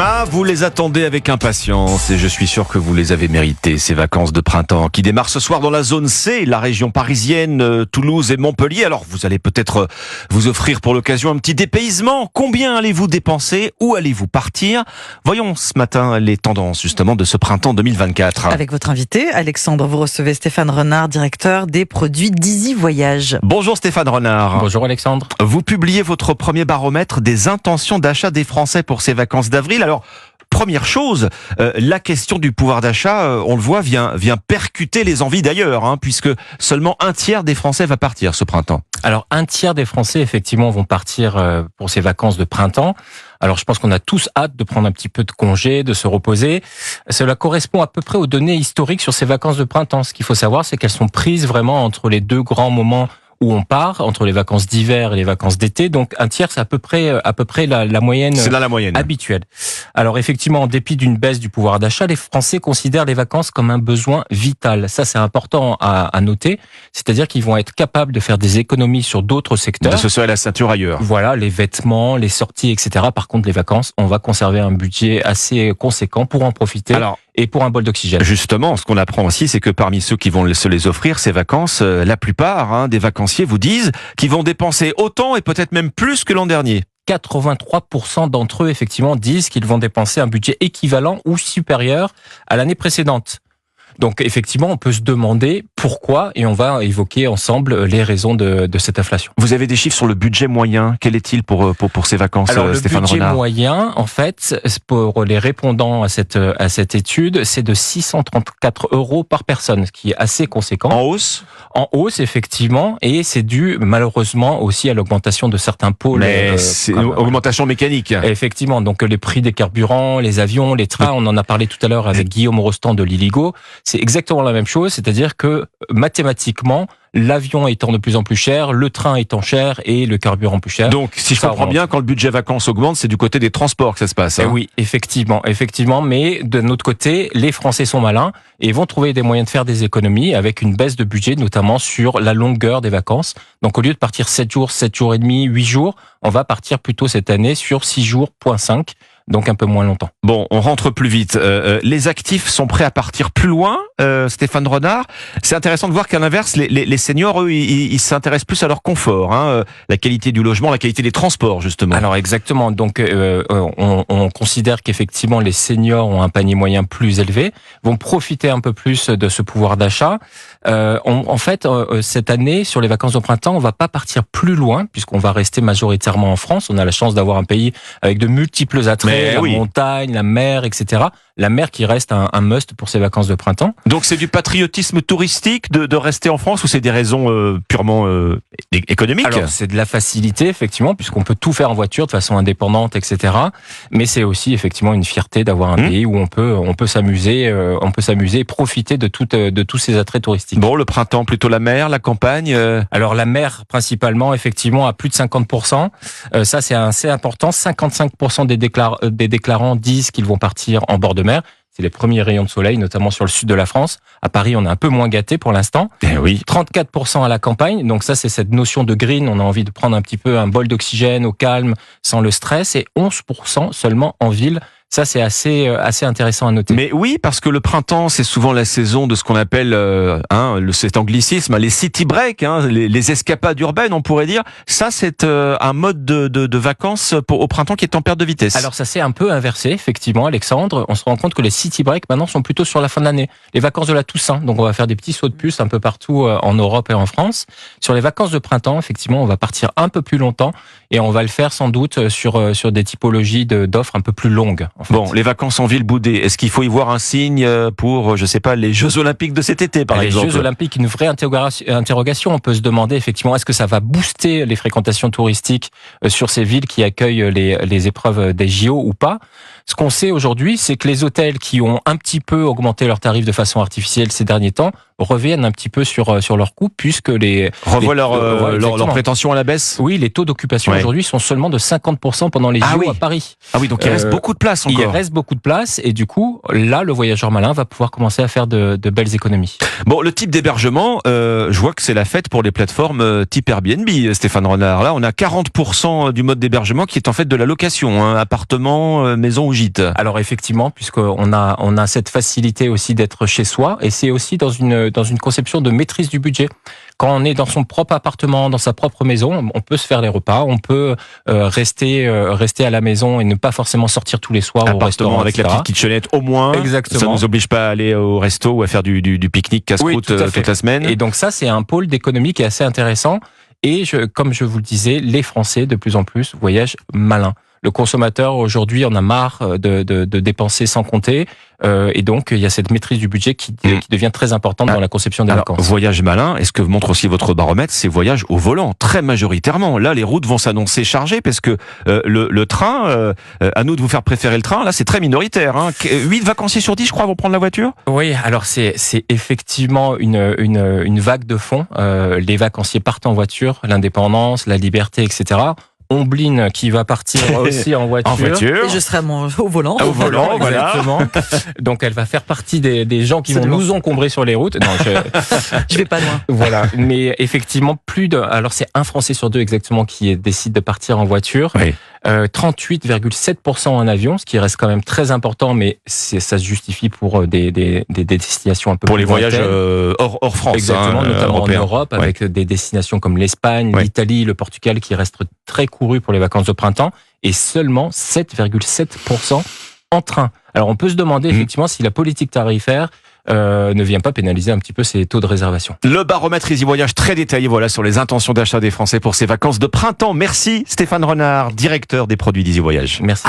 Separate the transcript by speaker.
Speaker 1: Ah, vous les attendez avec impatience et je suis sûr que vous les avez méritées, ces vacances de printemps qui démarrent ce soir dans la zone C, la région parisienne, Toulouse et Montpellier. Alors, vous allez peut-être vous offrir pour l'occasion un petit dépaysement. Combien allez-vous dépenser? Où allez-vous partir? Voyons ce matin les tendances justement de ce printemps 2024.
Speaker 2: Avec votre invité, Alexandre, vous recevez Stéphane Renard, directeur des produits d'Easy Voyage.
Speaker 1: Bonjour Stéphane Renard.
Speaker 3: Bonjour Alexandre.
Speaker 1: Vous publiez votre premier baromètre des intentions d'achat des Français pour ces vacances d'avril. Alors, première chose, la question du pouvoir d'achat, on le voit, vient percuter les envies d'ailleurs, puisque seulement un tiers des Français va partir ce printemps.
Speaker 3: Alors, un tiers des Français, effectivement, vont partir pour ces vacances de printemps. Alors, je pense qu'on a tous hâte de prendre un petit peu de congé, de se reposer. Cela correspond à peu près aux données historiques sur ces vacances de printemps. Ce qu'il faut savoir, c'est qu'elles sont prises vraiment entre les deux grands moments où on part, entre les vacances d'hiver et les vacances d'été. Donc, un tiers, c'est à peu près la moyenne.
Speaker 1: C'est là la moyenne
Speaker 3: habituelle. Alors, effectivement, en dépit d'une baisse du pouvoir d'achat, les Français considèrent les vacances comme un besoin vital. Ça, c'est important à noter. C'est-à-dire qu'ils vont être capables de faire des économies sur d'autres secteurs.
Speaker 1: De se serrer la ceinture ailleurs.
Speaker 3: Voilà, les vêtements, les sorties, etc. Par contre, les vacances, on va conserver un budget assez conséquent pour en profiter.
Speaker 1: Alors,
Speaker 3: et pour un bol d'oxygène.
Speaker 1: Justement, ce qu'on apprend aussi, c'est que parmi ceux qui vont se les offrir, ces vacances, la plupart des vacanciers vous disent qu'ils vont dépenser autant et peut-être même plus que l'an dernier.
Speaker 3: 83% d'entre eux, effectivement, disent qu'ils vont dépenser un budget équivalent ou supérieur à l'année précédente. Donc, effectivement, on peut se demander pourquoi, et on va évoquer ensemble les raisons de cette inflation.
Speaker 1: Vous avez des chiffres sur le budget moyen. Quel est-il pour ces vacances,
Speaker 3: Alors,
Speaker 1: Stéphane Renard?
Speaker 3: Le budget moyen, en fait, pour les répondants à cette étude, c'est de 634 € par personne, ce qui est assez conséquent.
Speaker 1: En hausse?
Speaker 3: En hausse, effectivement, et c'est dû malheureusement aussi à l'augmentation de certains pôles.
Speaker 1: Mais c'est une augmentation mécanique.
Speaker 3: Effectivement, donc les prix des carburants, les avions, les trains, on en a parlé tout à l'heure avec Guillaume Rostand de l'Illigo. C'est exactement la même chose, c'est-à-dire que mathématiquement, l'avion étant de plus en plus cher, le train étant cher et le carburant plus cher.
Speaker 1: Donc, si je comprends bien, quand le budget vacances augmente, c'est du côté des transports que ça se passe.
Speaker 3: Oui, effectivement. Mais de notre côté, les Français sont malins et vont trouver des moyens de faire des économies avec une baisse de budget, notamment sur la longueur des vacances. Donc, au lieu de partir 7 jours et demi, 8 jours, on va partir plutôt cette année sur 6 jours, 5. Donc un peu moins longtemps.
Speaker 1: Bon, on rentre plus vite. Les actifs sont prêts à partir plus loin, Stéphane Renard. C'est intéressant de voir qu'à l'inverse, les seniors, eux, ils s'intéressent plus à leur confort, la qualité du logement, la qualité des transports, justement.
Speaker 3: Alors exactement. Donc on considère qu'effectivement les seniors ont un panier moyen plus élevé, vont profiter un peu plus de ce pouvoir d'achat. En fait, cette année, sur les vacances de printemps, on va pas partir plus loin puisqu'on va rester majoritairement en France. On a la chance d'avoir un pays avec de multiples attraits. La montagne, la mer, etc. La mer qui reste un must pour ces vacances de printemps.
Speaker 1: Donc c'est du patriotisme touristique de rester en France ou c'est des raisons purement économiques?
Speaker 3: Alors c'est de la facilité effectivement puisqu'on peut tout faire en voiture de façon indépendante, etc. Mais c'est aussi effectivement une fierté d'avoir un pays où on peut s'amuser, et profiter de tous ces attraits touristiques.
Speaker 1: Bon, le printemps plutôt la mer, la campagne.
Speaker 3: Alors la mer principalement effectivement à plus de 50%. Ça c'est assez important. 55% des déclarants disent qu'ils vont partir en bord de mer. C'est les premiers rayons de soleil, notamment sur le sud de la France. À Paris, on est un peu moins gâté pour l'instant.
Speaker 1: Oui.
Speaker 3: 34% à la campagne. Donc ça, c'est cette notion de green. On a envie de prendre un petit peu un bol d'oxygène au calme, sans le stress. Et 11% seulement en ville. Ça, c'est assez intéressant à noter.
Speaker 1: Mais oui, parce que le printemps, c'est souvent la saison de ce qu'on appelle, cet anglicisme, les city breaks, les escapades urbaines, on pourrait dire. Ça, c'est un mode de vacances au printemps qui est en perte de vitesse.
Speaker 3: Alors, ça s'est un peu inversé, effectivement, Alexandre. On se rend compte que les city breaks, maintenant, sont plutôt sur la fin de l'année. Les vacances de la Toussaint. Donc, on va faire des petits sauts de puce un peu partout en Europe et en France. Sur les vacances de printemps, effectivement, on va partir un peu plus longtemps et on va le faire sans doute sur des typologies d'offres un peu plus longues. En fait.
Speaker 1: Bon, les vacances en ville boudées, est-ce qu'il faut y voir un signe pour, je sais pas, les Jeux Olympiques de cet été, par exemple?
Speaker 3: Les Jeux Olympiques, une vraie interrogation. On peut se demander, effectivement, est-ce que ça va booster les fréquentations touristiques sur ces villes qui accueillent les épreuves des JO ou pas? Ce qu'on sait aujourd'hui, c'est que les hôtels qui ont un petit peu augmenté leurs tarifs de façon artificielle ces derniers temps reviennent un petit peu sur leurs coûts puisque
Speaker 1: revoient leur prétention à la baisse.
Speaker 3: Oui, les taux d'occupation aujourd'hui sont seulement de 50% pendant les JO à Paris.
Speaker 1: Ah oui, donc il reste beaucoup de place encore.
Speaker 3: Il reste beaucoup de place et du coup, là, le voyageur malin va pouvoir commencer à faire de belles économies.
Speaker 1: Bon, le type d'hébergement, je vois que c'est la fête pour les plateformes type Airbnb, Stéphane Renard. Là, on a 40% du mode d'hébergement qui est en fait de la location, hein, appartement, maison ou gîte.
Speaker 3: Alors effectivement, puisqu'on a cette facilité aussi d'être chez soi, et c'est aussi dans une conception de maîtrise du budget. Quand on est dans son propre appartement, dans sa propre maison, on peut se faire les repas, on peut rester à la maison et ne pas forcément sortir tous les soirs au restaurant,
Speaker 1: avec
Speaker 3: etc.
Speaker 1: la petite kitchenette au moins.
Speaker 3: Exactement.
Speaker 1: Ça nous oblige pas à aller au resto ou à faire du pique-nique casse-croûte toute la semaine.
Speaker 3: Et donc ça, c'est un pôle d'économie qui est assez intéressant. Et comme je vous le disais, les Français, de plus en plus, voyagent malin. Le consommateur, aujourd'hui, en a marre de dépenser sans compter. Et donc, il y a cette maîtrise du budget qui devient très importante dans la conception des vacances.
Speaker 1: Voyage malin, est-ce que montre aussi votre baromètre, c'est voyage au volant, très majoritairement. Là, les routes vont s'annoncer chargées parce que le train, à nous de vous faire préférer le train, là, c'est très minoritaire. Hein. 8 vacanciers sur 10, je crois, vont prendre la voiture.
Speaker 3: Oui, alors c'est effectivement une vague de fond. Les vacanciers partent en voiture, l'indépendance, la liberté, etc. Ombline qui va partir aussi en voiture.
Speaker 2: Et je serai au volant.
Speaker 1: Au volant,
Speaker 3: exactement. Donc elle va faire partie des gens qui vont nous encombrer sur les routes. Non,
Speaker 2: je vais pas loin.
Speaker 3: Voilà. Mais effectivement, alors c'est 1 Français sur 2 exactement qui décide de partir en voiture.
Speaker 1: Oui.
Speaker 3: 38,7% en avion, ce qui reste quand même très important, mais ça se justifie pour des destinations un peu
Speaker 1: pour
Speaker 3: plus
Speaker 1: les voyages
Speaker 3: lointaines.
Speaker 1: hors France,
Speaker 3: exactement, notamment
Speaker 1: européen.
Speaker 3: en Europe, avec des destinations comme l'Espagne, l'Italie, le Portugal, qui restent très courus pour les vacances de printemps, et seulement 7,7% en train. Alors on peut se demander effectivement si la politique tarifaire ne vient pas pénaliser un petit peu ces taux de réservation.
Speaker 1: Le baromètre Easy Voyage très détaillé, voilà, sur les intentions d'achat des Français pour ces vacances de printemps. Merci Stéphane Renard, directeur des produits d'Easy Voyage.
Speaker 3: Merci.